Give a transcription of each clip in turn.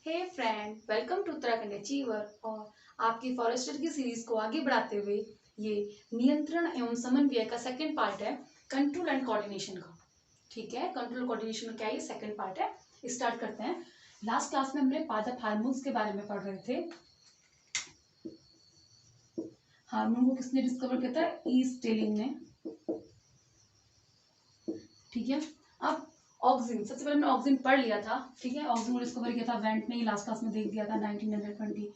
Hey friend, welcome to Uttarakhand achiever. और आपकी forester की सीरीज को आगे बढ़ाते हुए ये नियंत्रण एवं समन्वय का सेकंड पार्ट है, कंट्रोल एंड कोऑर्डिनेशन का। ठीक है, कंट्रोल कोऑर्डिनेशन का ये सेकंड पार्ट है। स्टार्ट करते हैं। लास्ट क्लास में हमने पादप हार्मोन्स के बारे में पढ़ रहे थे। हार्मोन को किसने डिस्कवर किया था? ईस्टेलिन ने। ठीक है, अब ऑक्सिन, सबसे पहले हमने ऑक्सिन पढ़ लिया था। ठीक है, ऑक्सिन को डिस्कवर किया था वेंट ने, लास्ट क्लास में देख दिया था 1928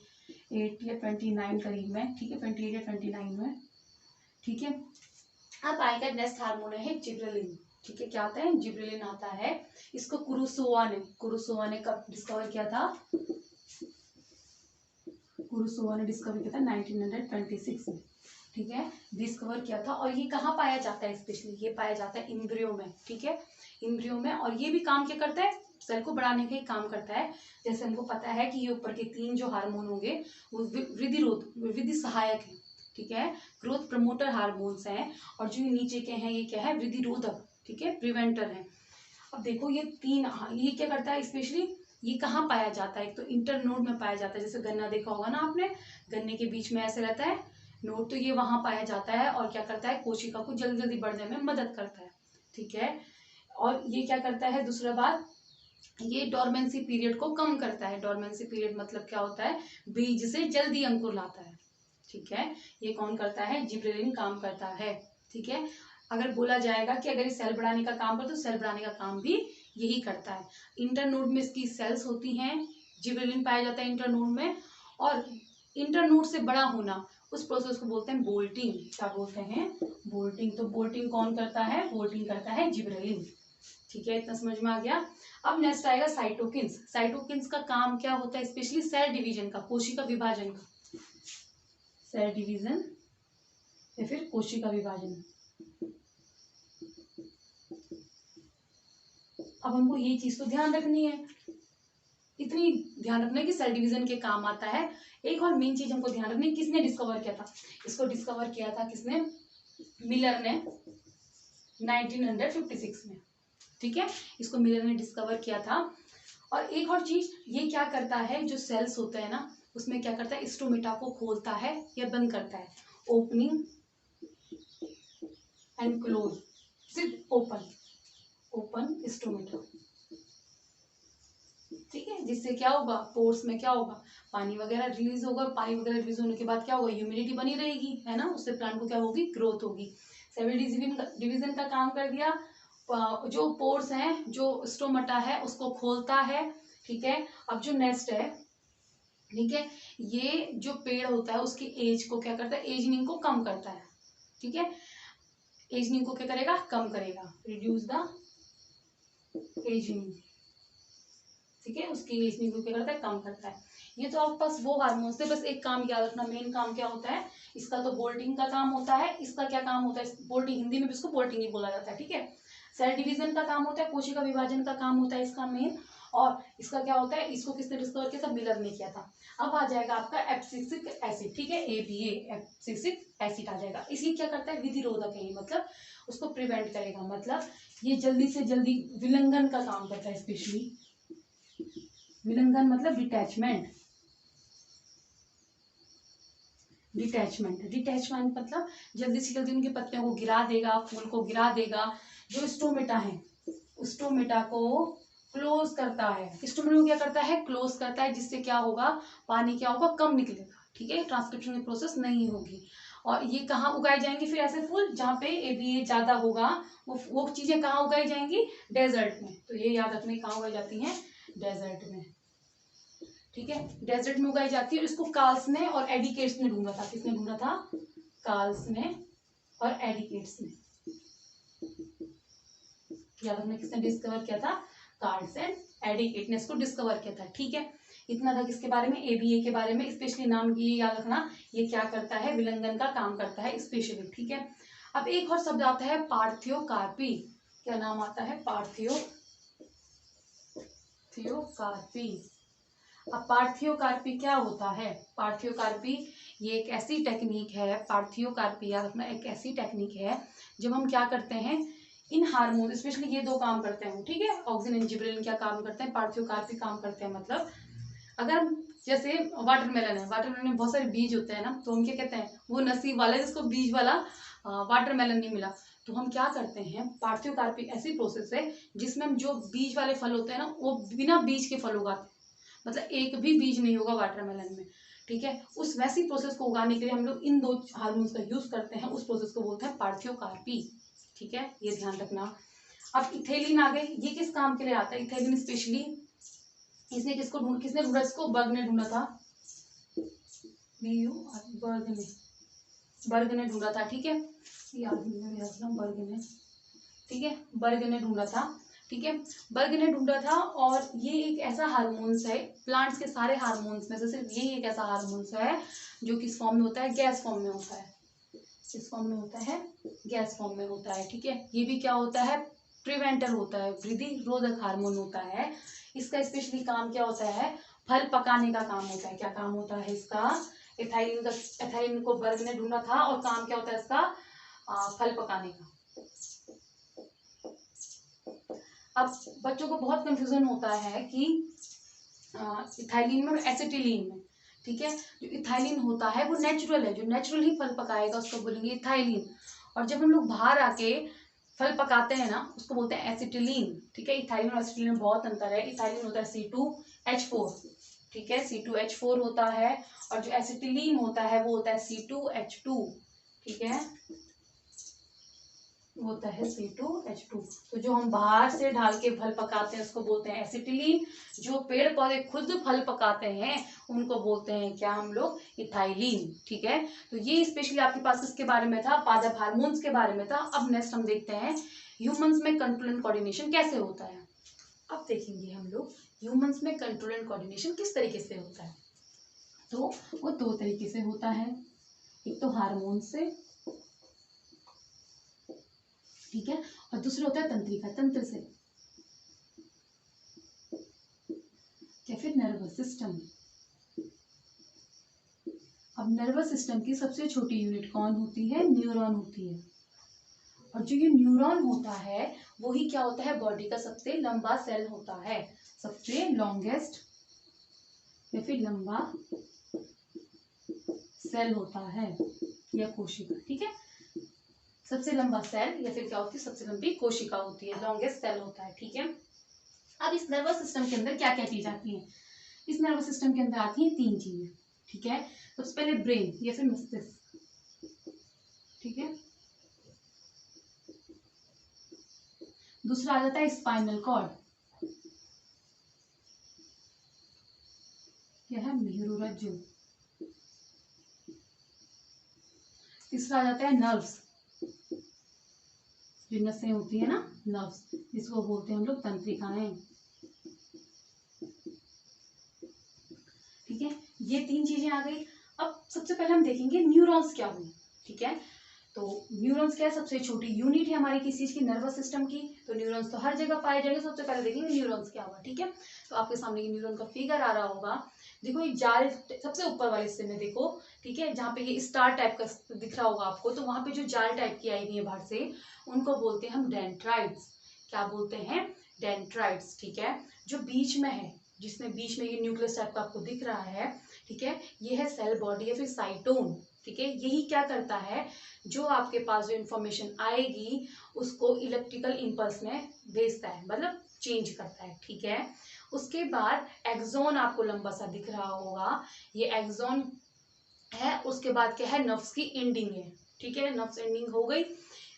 या 29 करीब में। ठीक है, 28 या 29 में। ठीक है, अब आएगा नेक्स्ट हार्मोन है जिब्रेलिन। ठीक है, क्या आता है? जिब्रेलिन आता है। इसको कुरुसोवा ने कब डिस्कवर किया था? कुरुसोवा ने डिस्कवर किया था 1926 में। ठीक है, डिस्कवर किया था। और ये कहाँ पाया जाता है? स्पेशली ये पाया जाता है इम्ब्रियो में। ठीक है, इम्ब्रियो में। और ये भी काम क्या करता है? सेल को बढ़ाने का ही काम करता है। जैसे हमको पता है कि ये ऊपर के 3 जो हार्मोन होंगे वो वृद्धि सहायक है। ठीक है, ग्रोथ प्रमोटर हार्मोन्स हैं। और जो नीचे के हैं ये क्या है? वृद्धि रोधक। ठीक है, प्रिवेंटर है। अब देखो ये 3, ये क्या करता है स्पेशली? ये कहाँ पाया जाता है? एक तो इंटरनोड में पाया जाता है। जैसे गन्ना देखा होगा ना आपने, गन्ने के बीच में ऐसे रहता है नोड, तो ये वहां पाया जाता है। और क्या करता है? कोशिका को जल्दी जल्दी बढ़ने में मदद करता है। ठीक है, और ये क्या करता है? दूसरा बात, ये डोरमेंसी पीरियड को कम करता है। डोरमेंसी पीरियड मतलब क्या होता है? बीज से जल्दी अंकुर लाता है। ठीक है, ये कौन करता है? जिब्रेलिन काम करता है। ठीक है, अगर बोला जाएगा कि अगर ये सेल बढ़ाने का काम करता है तो सेल बढ़ाने का काम भी यही करता है। इंटरनोड में इसकी सेल्स होती हैं, जिब्रेलिन पाया जाता है इंटरनोड में। और इंटरनोड से बड़ा होना, उस प्रोसेस को बोलते हैं बोल्टिंग। क्या बोलते हैं? बोल्टिंग। तो बोल्टिंग कौन करता है? बोल्टिंग करता है जिब्रेलिन। ठीक है, इतना समझ में आ गया। अब नेक्स्ट आएगा साइटोकिन्स। साइटोकिन्स का काम क्या होता है? स्पेशली सेल डिवीजन का, कोशिका विभाजन का। सेल डिवीजन या फिर कोशिका विभाजन। अब हमको ये चीज तो ध्यान रखनी है, इतनी ध्यान रखना है कि सेल डिवीजन के काम आता है। एक और मेन चीज हमको ध्यान रखनी है, किसने डिस्कवर किया था? इसको डिस्कवर किया था किसने? मिलर ने 1956 में। ठीक है, इसको मिलर ने डिस्कवर किया था। और एक और चीज, ये क्या करता है? जो सेल्स होते हैं ना, उसमें क्या करता है? स्टोमेटा को खोलता है या बंद करता है। ओपनिंग एंड क्लोज, सिर्फ ओपन स्टोमेटा। ठीक है, जिससे क्या होगा? पोर्स में क्या होगा? पानी वगैरह रिलीज होगा। पानी वगैरह रिलीज होने के बाद क्या होगा? ह्यूमिडिटी बनी रहेगी, है ना? उससे प्लांट को क्या होगी? ग्रोथ होगी। सेल डिवीजन का काम कर दिया। जो पोर्स हैं, जो स्टोमेटा है, उसको खोलता है। ठीक है, अब जो नेक्स्ट है, ठीक है, ये जो पेड़ होता है उसकी एज को क्या करता है? एजिंग को कम करता है। ठीक है, एजिंग को क्या करेगा? कम करेगा। Reduce the ageing. ठीक है, उसकी एजिंग को क्या करता है? कम करता है। ये तो आपके पास वो हार्मोन्स है। बस एक काम याद रखना, मेन काम क्या होता है इसका? तो बोल्टिंग का काम होता है। इसका क्या काम होता है? बोल्टिंग, हिंदी में भी इसको बोल्टिंग ही बोला जाता है। ठीक है, सेल डिवीजन का काम होता है, कोशिका विभाजन का काम होता है इसका मेन। और इसका क्या होता है? इसको किसने डिस्कवर किया था? मिलर ने किया था। अब आ जाएगा आपका एब्सिसिक एसिड। ठीक है, ABA, एब्सिसिक एसिड आ जाएगा। इसी क्या करता है? विधिरोधक है ये, मतलब उसको प्रिवेंट करेगा। मतलब ये जल्दी से जल्दी विलंघन का काम करता है। स्पेशली विलंघन मतलब डिटैचमेंट। डिटैचमेंट मतलब जल्दी से जल्दी उनके पत्तियों को गिरा देगा, फूल को गिरा देगा। जो स्टोमेटा है, स्टोमेटा को क्लोज करता है। स्टोमेटा को क्या करता है? क्लोज करता है, जिससे क्या होगा? पानी क्या होगा? कम निकलेगा। ठीक है, ट्रांसक्रिप्शन की प्रोसेस नहीं होगी। और ये कहाँ उगाए जाएंगे फिर ऐसे फूल? जहाँ पे ABA ज्यादा होगा, वो चीजें कहाँ उगाई जाएंगी? डेजर्ट में। तो ये याद रखने, कहाँ उगाई जाती हैं? डेजर्ट में। ठीक है, डेजर्ट में उगाई जाती है। इसको कार्ल्स ने और एडिकेट्स ने ढूंढा था। किसने ढूंढा था? कार्ल्स ने और एडिकेट्स ने। याद रखना, किसने डिस्कवर किया था? कार्ल्स एंड एडिकेट ने इसको डिस्कवर किया था। ठीक है, इतना था किसके बारे में? ABA के बारे में। स्पेशली नाम ये याद रखना, ये क्या करता है? विलंघन का काम करता है स्पेशली। ठीक है, अब एक और शब्द आता है पार्थियोकार्पी। क्या नाम आता है? पार्थियोकार्पी। अब पार्थियोकार्पी क्या होता है? पार्थियोकार्पी ये एक ऐसी टेक्निक है, पार्थियोकार्पी याद रखना, एक ऐसी टेक्निक है जब हम क्या करते हैं, इन हार्मोन, स्पेशली ये 2 काम करते हैं। ठीक है, ऑक्सिन एंड जिब्रेलिन क्या काम करते हैं? पार्थियोकार्पी काम करते हैं। मतलब अगर हम जैसे वाटरमेलन है, वाटरमेलन में बहुत सारे बीज होते हैं ना, तो हम क्या कहते हैं, वो नसीब वाला है जिसको बीज वाला वाटरमेलन नहीं मिला। तो हम क्या करते हैं, पार्थिव कार्पी ऐसी प्रोसेस है जिसमें हम जो बीज वाले फल होते हैं ना, वो बिना बीज के फल उगाते हैं, मतलब एक भी बीज नहीं होगा वाटरमेलन में, ठीक है। उस वैसी प्रोसेस को उगाने के लिए हम लोग इन 2 हार्मोन्स का यूज करते हैं, उस प्रोसेस को बोलते हैं पार्थिव कार्पी, ठीक है, ये ध्यान रखना। अब इथेलिन आ गई, ये किस काम के लिए आता है इथेलिन स्पेशली, किसने ढूंढा इसको, बर्ग ने ढूंढा था, बर्ग ने ढूंढा था, ठीक है, बर्ग ने, ठीक है, बर्ग ने ढूंढा था, ठीक है, बर्ग ने ढूंढा था। और ये एक ऐसा हार्मोन्स है, प्लांट्स के सारे हार्मोन्स में से सिर्फ यही एक ऐसा हार्मोन्स है जो किस फॉर्म में होता है, गैस फॉर्म में होता है, किस फॉर्म में होता है, गैस फॉर्म में होता है, ठीक है। ये भी क्या होता है, प्रिवेंटर होता है, वृद्धि रोधक हार्मोन होता है। इसका स्पेशली काम क्या होता है, फल पकाने का काम होता है। क्या काम होता है इसका, एथाइलिन को बर्ग ने ढूंढा था, और काम क्या होता है इसका, फल पकाने का। अब बच्चों को बहुत कंफ्यूजन होता है कि इथाइलिन में और एसिटिलीन में, ठीक है। जो इथाइलिन होता है वो नेचुरल है, जो नेचुरल ही फल पकाएगा उसको बोलेंगे इथाइलिन, और जब हम लोग बाहर आके फल पकाते हैं ना, उसको बोलते हैं एसिटिलीन, ठीक है। इथाइलिन और एसिटिलीन में बहुत अंतर है। इथाइलिन होता है C2H4, ठीक है, C2H4 होता है, और जो एसिटिलीन होता है वो होता है C2H2, ठीक है, होता है C2H2। तो जो हम बाहर से ढाल के फल पकाते हैं उसको बोलते हैं एसिटिलीन, जो पेड़ पौधे खुद फल पकाते हैं उनको बोलते हैं क्या हम लोग, इथाइलिन, ठीक है। तो ये स्पेशली आपके पास किसके बारे में था, पादप हार्मोन्स के बारे में था। अब नेक्स्ट हम देखते हैं ह्यूमंस में कंट्रोल एंड कोऑर्डिनेशन कैसे होता है। अब देखेंगे हम लोग ह्यूमंस में कंट्रोल एंड कोऑर्डिनेशन किस तरीके से होता है। तो वो 2 तरीके से होता है, एक तो हार्मोन से, ठीक है, और दूसरा होता है तंत्रिका, तंत्र से, या फिर नर्वस सिस्टम। अब नर्वस सिस्टम की सबसे छोटी यूनिट कौन होती है, न्यूरॉन होती है। और जो ये न्यूरॉन होता है वही क्या होता है, बॉडी का सबसे लंबा सेल होता है, सबसे लॉन्गेस्ट या फिर लंबा सेल होता है, या कोशिका, ठीक है, सबसे लंबा सेल या फिर क्या होती है, सबसे लंबी कोशिका होती है, लॉन्गेस्ट सेल होता है, ठीक है। अब इस नर्वस सिस्टम के अंदर क्या क्या चीज आती है, इस नर्वस सिस्टम के अंदर आती है 3 चीजें, ठीक है। सबसे पहले ब्रेन या फिर मस्तिष्क, ठीक है, दूसरा आ जाता है स्पाइनल कॉर्ड, क्या है, मेरुरज्जु, तीसरा आ जाता है नर्व्स, जो नसें होती है ना, नर्व्स, जिसको बोलते हैं हम लोग तंत्रिकाएं, ठीक है। ये 3 चीजें आ गई। अब सबसे पहले हम देखेंगे न्यूरॉन्स क्या हुई, ठीक है। तो न्यूरॉन्स क्या है, सबसे छोटी यूनिट है हमारी किसी चीज की, नर्वस सिस्टम की। तो न्यूरॉन्स तो हर जगह पाए जाएंगे, सबसे पहले देखेंगे न्यूरॉन्स क्या हुआ, ठीक है। तो आपके सामने ये न्यूरॉन का फिगर आ रहा होगा, देखो ये जाल सबसे ऊपर वाले हिस्से में देखो, ठीक है, जहाँ पे ये स्टार टाइप का दिख रहा होगा आपको, तो वहां पे जो जाल टाइप की आई हुई है बाहर से, उनको बोलते हैं हम डेंड्राइट्स। क्या बोलते हैं, डेंड्राइट्स, ठीक है। जो बीच में है, जिसमें बीच में ये न्यूक्लियस टाइप का आपको दिख रहा है, ठीक है, ये है सेल बॉडी या फिर साइटोन, ठीक है। यही क्या करता है, जो आपके पास जो इन्फॉर्मेशन आएगी उसको इलेक्ट्रिकल इम्पल्स में भेजता है, मतलब चेंज करता है, ठीक है। उसके बाद एक्सोन आपको लंबा सा दिख रहा होगा, ये एक्सोन है। उसके बाद क्या है, नर्व्स की एंडिंग है, ठीक है, नर्व्स एंडिंग हो गई।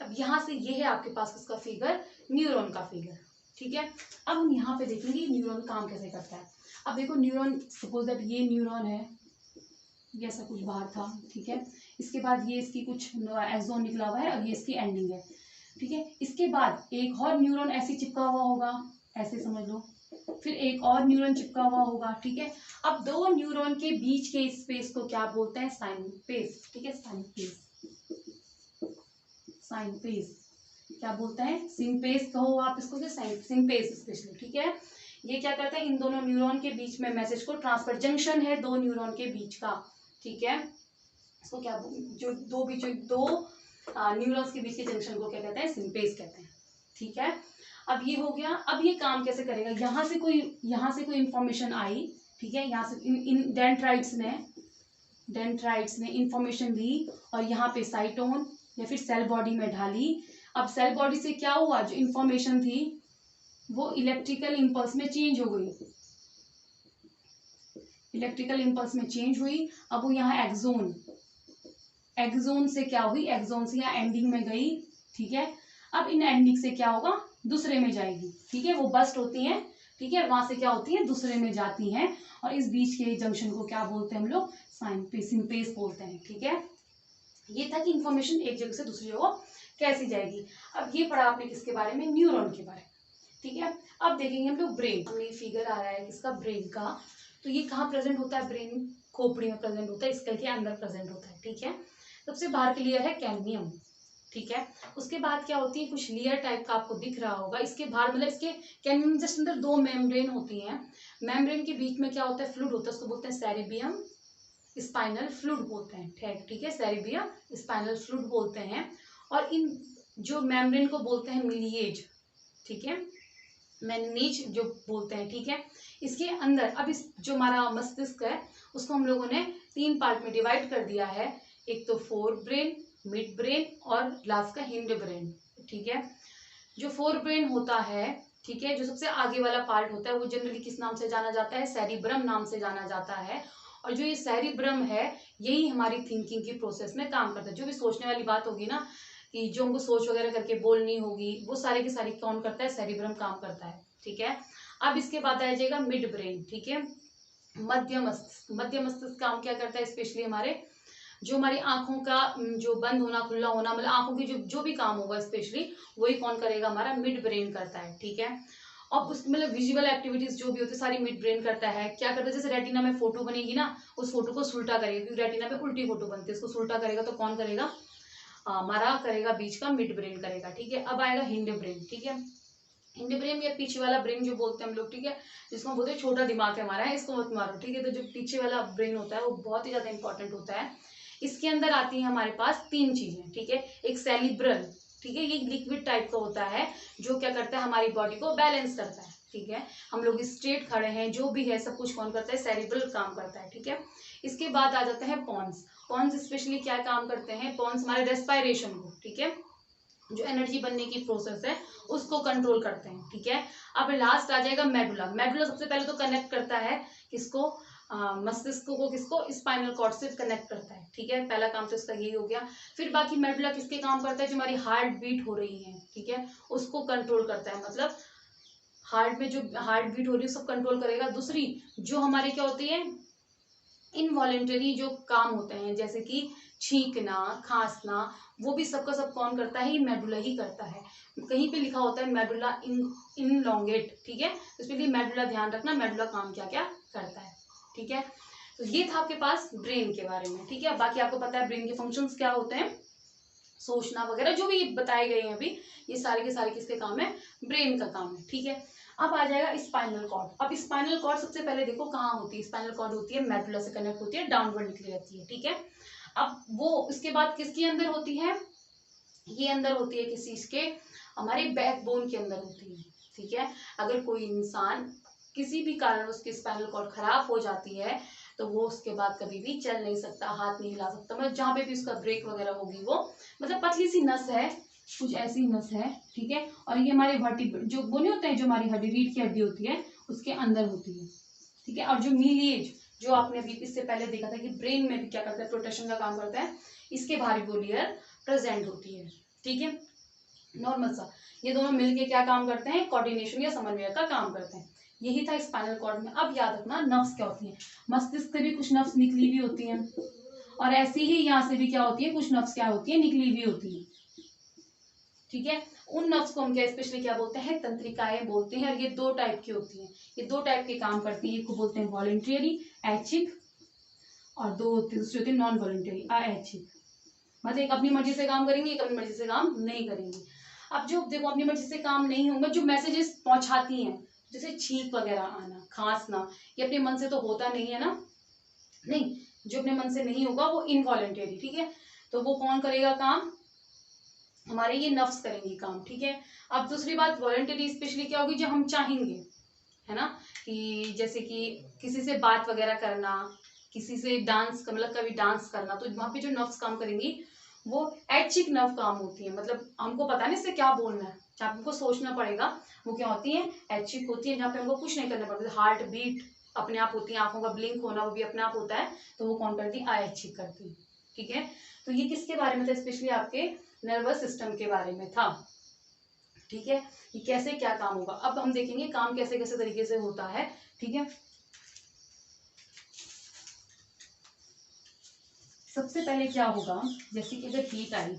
अब यहाँ से ये है आपके पास इसका फिगर, न्यूरॉन का फिगर, ठीक है। अब हम यहाँ पे देखेंगे न्यूरॉन काम कैसे करता है। अब देखो न्यूरॉन, सपोज दैट ये न्यूरॉन है, ये ऐसा कुछ बाहर था, ठीक है। इसके बाद ये इसकी कुछ एक्सोन निकला हुआ है और ये इसकी एंडिंग है, ठीक है। इसके बाद एक और न्यूरॉन ऐसे चिपका हुआ होगा, ऐसे समझ लो, फिर एक और न्यूरॉन चिपका हुआ होगा, ठीक है। अब 2 न्यूरॉन के बीच के स्पेस को क्या बोलते हैं, साइनपेस, ठीक है, साइनपेस, साइनपेस क्या बोलते हैं, सिंपेस कहो आप इसको, सिंपेस स्पेशली, ठीक है। ये क्या करता है, इन दोनों न्यूरॉन के बीच में मैसेज को ट्रांसफर, जंक्शन है 2 न्यूरॉन के बीच का, ठीक है। इसको क्या, जो दो न्यूरॉन्स के बीच के जंक्शन को क्या कहते हैं, सिंपेस कहते हैं, ठीक है। अब ये हो गया। अब ये काम कैसे करेगा, यहाँ से कोई इंफॉर्मेशन आई, ठीक है, यहाँ से इन डेंड्राइट्स ने इंफॉर्मेशन ली और यहाँ पे साइटोन या फिर सेल बॉडी में ढाली। अब सेल बॉडी से क्या हुआ, जो इंफॉर्मेशन थी वो इलेक्ट्रिकल इम्पल्स में चेंज हो गई, इलेक्ट्रिकल इम्पल्स में चेंज हुई। अब वो यहाँ एक्सोन से क्या हुई, एक्सोन से यहाँ एंडिंग में गई। ठीक है, अब इन एंडिंग से क्या होगा, दूसरे में जाएगी। ठीक है, वो बस्ट होती हैं। ठीक है, वहां से क्या होती है, दूसरे में जाती हैं। और इस बीच के जंक्शन को क्या बोलते हैं हम लोग, सिंपेस बोलते हैं। ठीक है, ये था कि इंफॉर्मेशन एक जगह से दूसरी जगह कैसी जाएगी। अब ये पढ़ा आपने किसके बारे में, न्यूरॉन के बारे में। ठीक है, अब देखेंगे हम लोग ब्रेन। हमने फिगर आ रहा है किसका, ब्रेन का। तो ये कहाँ प्रेजेंट होता है, ब्रेन खोपड़ी में प्रेजेंट होता है, स्कल के अंदर प्रेजेंट होता है। ठीक है, सबसे बाहर की लेयर है कैडमियम। ठीक है, उसके बाद क्या होती है, कुछ लेयर टाइप का आपको दिख रहा होगा इसके बाहर, मतलब इसके कैडमियम जस्ट अंदर दो मेम्ब्रेन होती हैं। मेम्ब्रेन के बीच में क्या होता है, फ्लूइड होता है, उसको बोलते हैं सेरेबियम स्पाइनल फ्लूइड बोलते हैं। ठीक है, सेरेबियम स्पाइनल फ्लूइड बोलते हैं। और इन जो मेम्ब्रेन को बोलते हैं मिलिएज। ठीक है, मैनेज जो बोलते हैं। ठीक है, इसके अंदर अब इस जो हमारा मस्तिष्क है उसको हम लोगों ने 3 पार्ट में डिवाइड कर दिया है। एक तो फोर ब्रेन, मिड ब्रेन और लास्ट का हिंड ब्रेन। ठीक है, जो फोर ब्रेन होता है, ठीक है, जो सबसे आगे वाला पार्ट होता है वो जनरली किस नाम से जाना जाता है, सेरिब्रम नाम से जाना जाता है। और जो ये सेरिब्रम है यही हमारी थिंकिंग की प्रोसेस में काम करता है। जो भी सोचने वाली बात होगी ना, कि जो हमको सोच वगैरह करके बोलनी होगी, वो सारे की सारी कौन करता है, सेरिब्रम काम करता है। ठीक है, अब इसके बाद आ जाएगा मिड ब्रेन। ठीक है, मध्य मस्तिष्क। मध्य मस्तिष्क काम क्या करता है, स्पेशली हमारे जो हमारी आंखों का जो बंद होना खुला होना, मतलब आंखों की जो जो भी काम होगा स्पेशली वही कौन करेगा, हमारा मिड ब्रेन करता है। ठीक है, और उस मतलब विजुअल एक्टिविटीज जो भी होती है सारी मिड ब्रेन करता है। क्या करता है, जैसे रेटिना में फोटो बनेगी ना, उस फोटो को सुलटा करेगा, क्योंकि रेटिना में उल्टी फोटो बनती है, उसको सुलटा करेगा तो कौन करेगा, हमारा करेगा बीच का मिड ब्रेन करेगा। ठीक है, अब आएगा हिंड ब्रेन। ठीक है, हिंड ब्रेन या पीछे वाला ब्रेन जो बोलते हैं हम लोग। ठीक है, जिसको हम बोलते हैं छोटा दिमाग है हमारा, है इसको मत मारो। ठीक है, तो जो पीछे वाला ब्रेन होता है वो बहुत ही ज्यादा इंपॉर्टेंट होता है। इसके अंदर आती है हमारे पास 3 चीजें। ठीक है, एक सेरिब्रल। ठीक है, ये लिक्विड टाइप का होता है जो क्या करता है, हमारी बॉडी को बैलेंस करता है। ठीक है, हम लोग स्ट्रेट खड़े हैं, जो भी है सब कुछ कौन करता है, सेरिब्रल काम करता है। ठीक है, इसके बाद आ जाते हैं पॉन्स। पॉन्स स्पेशली क्या काम करते हैं, पॉन्स हमारे रेस्पायरेशन को, ठीक है, जो एनर्जी बनने की प्रोसेस है उसको कंट्रोल करते हैं। ठीक है, अब लास्ट आ जाएगा मेडुला। मेडुला सबसे पहले तो कनेक्ट करता है किसको, मस्तिष्क को, किसको, स्पाइनल कॉर्ड से कनेक्ट करता है। ठीक है, पहला काम तो इसका यही हो गया। फिर बाकी मेडुला किसके काम करता है, जो हमारी हार्ट बीट हो रही है, ठीक है, उसको कंट्रोल करता है। मतलब हार्ट में जो हार्ट बीट हो रही है सब कंट्रोल करेगा। दूसरी जो हमारी क्या होती है, इनवॉलेंटरी जो काम होते हैं, जैसे कि छींकना, खांसना, वो भी सबका सब कौन करता है, ये मेडुला ही करता है। कहीं पे लिखा होता है मेडुला इनलोंगेट। ठीक है, तो इसके लिए मेडुला ध्यान रखना, मेडुला काम क्या क्या करता है। ठीक है, तो ये था आपके पास ब्रेन के बारे में। ठीक है, बाकी आपको पता है ब्रेन के फंक्शंस क्या होते हैं, सोचना वगैरह जो भी बताए गए हैं अभी, ये सारे के सारे किसके काम है, ब्रेन का काम है। ठीक है, अब आ जाएगा स्पाइनल कॉर्ड। अब स्पाइनल कॉर्ड सबसे पहले देखो कहाँ होती है, स्पाइनल कॉर्ड होती है मेडुला से कनेक्ट होती है, डाउनवर्ड निकली रहती है। ठीक है, अब वो इसके बाद किसके अंदर होती है, ये अंदर होती है किसी इसके, हमारे बैकबोन के अंदर होती है। ठीक है, अगर कोई इंसान किसी भी कारण उसकी स्पाइनल कॉर्ड खराब हो जाती है तो वो उसके बाद कभी भी चल नहीं सकता, हाथ नहीं हिला सकता, मतलब जहाँ पे भी उसका ब्रेक वगैरह होगी वो, मतलब पतली सी नस है, कुछ ऐसी नस है। ठीक है, और ये हमारे जो बोने होते हैं, जो हमारी हड्डी, रीढ़ की हड्डी होती है उसके अंदर होती है। ठीक है, और जो मिलिएज जो आपने अभी इससे पहले देखा था कि ब्रेन में भी क्या करता है, प्रोटेक्शन का काम करता है, इसके बाहरी वो लेयर प्रेजेंट होती है। ठीक है, नॉर्मल सा ये दोनों मिलके क्या काम करते हैं, कोऑर्डिनेशन या समन्वय का काम करते हैं। यही था स्पाइनल कॉर्ड में। अब याद रखना नर्व्स क्या होती हैं, मस्तिष्क से भी कुछ नर्व्स निकली हुई होती हैं, और ऐसे ही यहाँ से भी क्या होती है, कुछ नर्व्स क्या होती है, निकली हुई होती है। ठीक है, उन नर्व्स को हम क्या स्पेशली क्या बोलते हैं, तंत्रिकाएं बोलते हैं। और ये 2 टाइप की होती हैं, ये 2 टाइप के काम करती है। एक को बोलते हैं वॉलेंटरी ऐच्छिक, और दूसरी होती है नॉन वॉलेंटरी अऐच्छिक। मतलब एक अपनी मर्जी से काम करेंगे, एक अपनी मर्जी से काम नहीं करेंगे। अब जो देखो अपनी मर्जी से काम नहीं होंगे, जो मैसेजेस पहुंचाती हैं, जैसे छींक वगैरह आना, खांसना, ये अपने मन से तो होता नहीं है ना, नहीं, जो अपने मन से नहीं होगा वो इनवॉलेंटरी। ठीक है, तो वो कौन करेगा काम, हमारे ये नर्व्स करेंगी काम। ठीक है, अब दूसरी बात वॉलेंटरी स्पेशली क्या होगी, जो हम चाहेंगे, है ना, कि जैसे कि किसी से बात वगैरह करना, किसी से डांस, मतलब कभी डांस करना, तो वहां पे जो नर्व्स काम करेंगी वो ऐच्छिक नर्व काम होती है। मतलब हमको पता नहीं इससे क्या बोलना है, जहाँ हमको सोचना पड़ेगा, वो क्या होती है, ऐच्छिक होती है, जहाँ पे हमको कुछ नहीं करना पड़ता। हार्ट बीट अपने आप होती है, आंखों का ब्लिंक होना वो भी अपने आप होता है, तो वो कौन करती है, अऐच्छिक करती है। ठीक है, तो ये किसके बारे में था, स्पेशली आपके नर्वस सिस्टम के बारे में था। ठीक है, ये कैसे क्या काम होगा, अब हम देखेंगे काम कैसे कैसे तरीके से होता है। ठीक है, सबसे पहले क्या होगा, जैसे कि अगर हीट आई,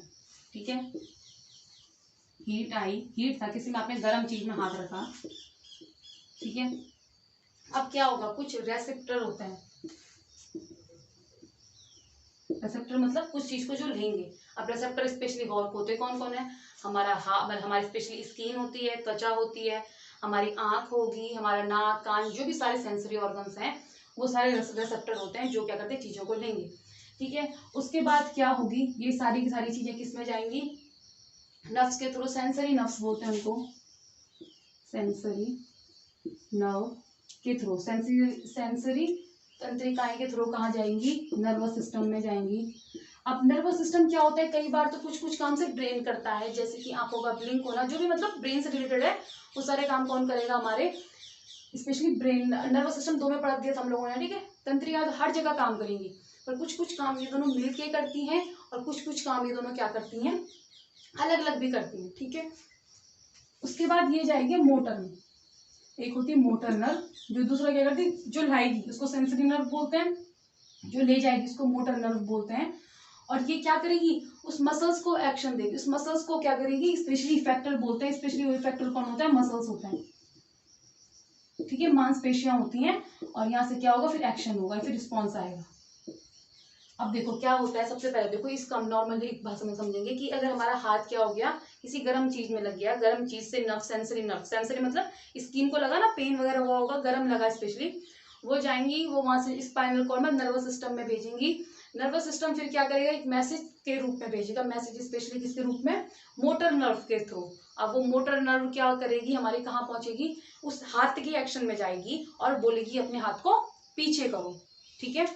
ठीक है, हीट आई, हीट था, किसी में आपने गर्म चीज में हाथ रखा, ठीक है, अब क्या होगा, कुछ रेसेप्टर होते हैं, रेसेप्टर मतलब कुछ चीज को जो लेंगे। अब रेसेप्टर स्पेशली होते कौन कौन है, हमारा हमारी स्पेशली स्किन होती है, त्वचा होती है, हमारी आंख होगी, हमारा नाक कान, जो भी सारे सेंसरी ऑर्गन्स हैं वो सारे रेसेप्टर होते हैं जो क्या करते हैं, चीजों को लेंगे। ठीक है, उसके बाद क्या होगी, ये सारी की सारी चीजें किस में जाएंगी, नर्व्स के थ्रू, सेंसरी नर्व्स बोलते हैं उनको, सेंसरी नर्व के थ्रू, सेंसरी तंत्रिकाएं के थ्रू कहाँ जाएंगी, नर्वस सिस्टम में जाएंगी। अब नर्वस सिस्टम क्या होता है, कई बार तो कुछ कुछ काम से ब्रेन करता है, जैसे कि आंखों का ब्लिंक होना, जो भी मतलब ब्रेन से रिलेटेड है वो सारे काम कौन करेगा, हमारे स्पेशली ब्रेन। नर्वस सिस्टम दो में पढ़ा दिया था हम लोगों ने, ठीक है, तंत्रिका तो हर जगह काम करेंगी, पर कुछ कुछ काम ये दोनों मिलके करती हैं, और कुछ कुछ काम ये दोनों क्या करती हैं, अलग अलग भी करती हैं। ठीक है, उसके बाद ये जाएंगे मोटर में, एक होती है मोटर नर्व, जो दूसरा क्या करती है, जो लाएगी उसको सेंसरी नर्व बोलते हैं, जो ले जाएगी उसको मोटर नर्व बोलते हैं। और ये क्या करेगी, उस मसल्स को एक्शन देगी, उस मसल्स को क्या करेगी, स्पेशली इफेक्टर बोलते हैं, स्पेशली वो इफेक्टर कौन होता है, मसल्स होते हैं। ठीक है, मांसपेशियां होती हैं, और यहाँ से क्या होगा, फिर एक्शन होगा, फिर रिस्पॉन्स आएगा। अब देखो क्या होता है, सबसे पहले देखो इसका नॉर्मली एक भाषा में समझेंगे कि अगर हमारा हाथ क्या हो गया, किसी गर्म चीज में लग गया, गर्म चीज से नर्व, सेंसरी मतलब स्किन को लगा ना, पेन वगैरह हुआ होगा, गर्म लगा स्पेशली, वो जाएंगी, वो वहां से स्पाइनल कॉर्ड में नर्वस सिस्टम में भेजेंगी। नर्वस सिस्टम फिर क्या करेगा, एक मैसेज के रूप में भेजेगा, मैसेज स्पेशली किसके रूप में, मोटर नर्व के थ्रू। अब वो मोटर नर्व क्या करेगी, हमारे कहाँ पहुंचेगी, उस हाथ की एक्शन में जाएगी और बोलेगी अपने हाथ को पीछे करो। ठीक है,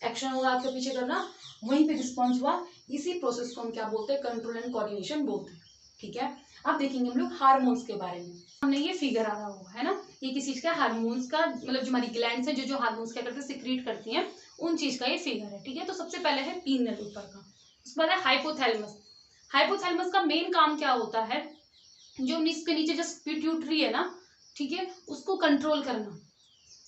एक्शन होगा हाथ के पीछे करना, वहीं पे रिस्पॉन्स हुआ। इसी प्रोसेस को हम क्या बोलते हैं, कंट्रोल एंड कोऑर्डिनेशन बोलते हैं। ठीक है, अब देखेंगे हम लोग हार्मोन्स के बारे में। हमने ये फिगर आ रहा होगा, है ना, ये किसी चीज का हार्मोन्स का, मतलब जो हमारी ग्लैंड्स है, जो हार्मोन्स क्या करते हैं, सिक्रीट करती हैं, उन चीज का ये फिगर है। ठीक है, तो सबसे पहले है पीनल ऊपर का, उसके बाद है हाइपोथैलेमस। हाइपोथैलेमस का मेन काम क्या होता है, जो इसके नीचे जस्ट पिट्यूटरी है ना, ठीक है, उसको कंट्रोल करना,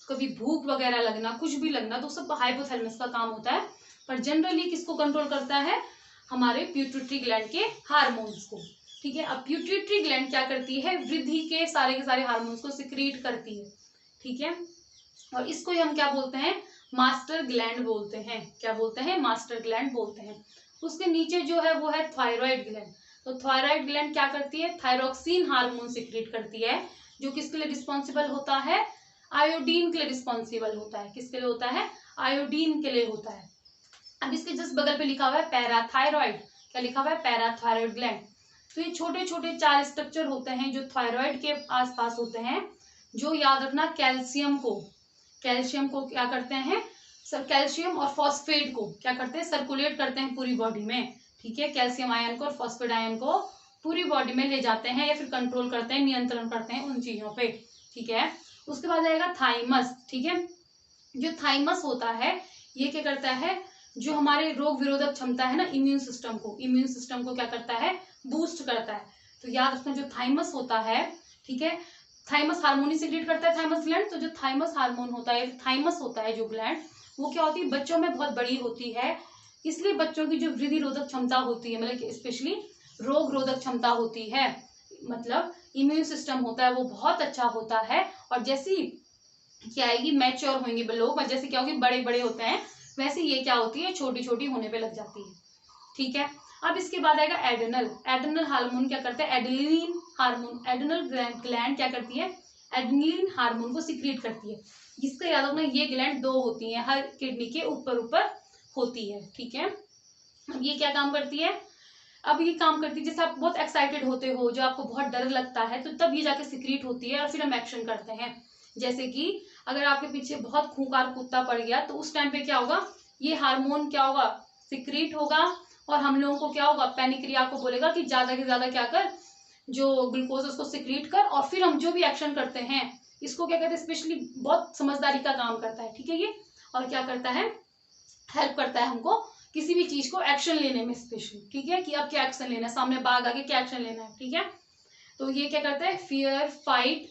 कभी भूख वगैरह लगना, कुछ भी लगना, तो सब हाइपोथैलेमस का काम होता है। पर जनरली किसको कंट्रोल करता है, हमारे प्यूटरी ग्लैंड के हार्मोन्स को। ठीक है, अब प्यूटरी ग्लैंड क्या करती है, वृद्धि के सारे हार्मोन्स को सिक्रीट करती है। ठीक है, और इसको ही हम क्या बोलते हैं, मास्टर ग्लैंड बोलते हैं। क्या बोलते हैं, मास्टर ग्लैंड बोलते हैं। उसके नीचे जो है वो है थायराइड ग्लैंड। तो थायराइड ग्लैंड क्या करती है, थायरोक्सिन हार्मोन सिक्रीट करती है, जो किसके लिए रिस्पॉन्सिबल होता है, आयोडीन के लिए रिस्पॉन्सिबल होता है। किसके लिए होता है, आयोडीन के लिए होता है। अब इसके जस्ट बगल पे लिखा हुआ है पैराथायरॉइड। क्या लिखा हुआ है, पैराथायरॉइड ग्लैंड। तो ये छोटे छोटे 4 स्ट्रक्चर होते हैं जो थायराइड के आसपास होते हैं, जो याद रखना कैल्शियम को क्या करते हैं, कैल्शियम और फॉस्फेट को क्या करते हैं, सर्कुलेट करते हैं पूरी बॉडी में। ठीक है, कैल्शियम आयन को और फॉस्फेट आयन को पूरी बॉडी में ले जाते हैं, या फिर कंट्रोल करते हैं, नियंत्रण करते हैं उन चीजों पे। ठीक है, उसके बाद आएगा थाइमस। ठीक है, जो थाइमस होता है ये क्या करता है, जो हमारे रोग विरोधक क्षमता है ना, इम्यून सिस्टम को क्या करता है, बूस्ट करता है। तो याद रखना जो थाइमस होता है, ठीक है, थाइमस हार्मोन ही सिक्रीट करता है, थाइमस ग्लैंड। तो जो थाइमस हार्मोन होता है, थाइमस होता है जो ग्लैंड, वो क्या होती है, बच्चों में बहुत बड़ी होती है, इसलिए बच्चों की जो वृद्धि रोधक क्षमता होती है, मतलब स्पेशली रोग रोधक क्षमता होती है, मतलब इम्यून सिस्टम होता है, वो बहुत अच्छा होता है। और जैसी क्या आएगी, मैच्योर होंगे लोग, जैसे क्या होगी, बड़े बड़े होते हैं, वैसे ये क्या होती है, छोटी छोटी होने पे लग जाती है। ठीक है, अब इसके बाद आएगा एड्रेनल हार्मोन। क्या करता है, एड्रेनलिन हार्मोन, एड्रेनल ग्लैंड क्या करती है, एड्रेनलिन हार्मोन को सिक्रीट करती है। इसका याद रखना, ये ग्लैंड 2 होती हैं, हर किडनी के ऊपर ऊपर होती है। ठीक है, अब ये क्या काम करती है, अब ये काम करती है जैसे आप बहुत एक्साइटेड होते हो, जो आपको बहुत डर लगता है, तो तब ये जाके सिक्रीट होती है और फिर हम एक्शन करते हैं। जैसे कि अगर आपके पीछे बहुत खूंखार कुत्ता पड़ गया तो उस टाइम पे क्या होगा, ये हार्मोन क्या होगा, सिक्रीट होगा, और हम लोगों को क्या होगा, पैनिक्रिया को बोलेगा कि ज्यादा से ज्यादा क्या कर, जो ग्लूकोज उसको सिक्रीट कर, और फिर हम जो भी एक्शन करते हैं इसको क्या कहते हैं, स्पेशली बहुत समझदारी का काम करता है, ठीक है ये, और क्या करता है, हेल्प करता है हमको किसी भी चीज को एक्शन लेने में स्पेशली, ठीक है, कि अब क्या एक्शन लेना है, सामने बाघ आगे क्या एक्शन लेना है, ठीक है। तो ये क्या करता है, फियर फाइट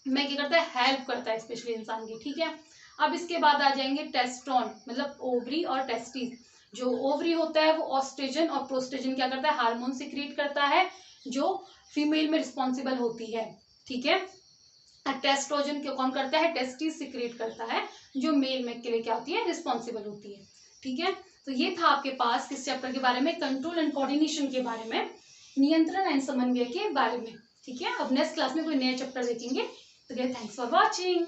में क्या करता है, हेल्प करता है स्पेशली इंसान की, ठीक है। अब इसके बाद आ जाएंगे टेस्टोन, मतलब ओवरी और टेस्टिस। जो ओवरी होता है वो ऑस्ट्रोजन और प्रोस्टेजन क्या करता है, हार्मोन सिक्रीट करता है जो फीमेल में रिस्पॉन्सिबल होती है, ठीक है। टेस्ट्रोजन कौन करता है, टेस्टिस सिक्रेट करता है जो मेल में के लिए क्या होती है, रिस्पॉन्सिबल होती है, ठीक है। तो ये था आपके पास किस चैप्टर के बारे में, कंट्रोल एंड कोऑर्डिनेशन के बारे में, नियंत्रण एंड समन्वय के बारे में, ठीक है। अब नेक्स्ट क्लास में कोई नया चैप्टर देखेंगे। तो थैंक्स फॉर वॉचिंग।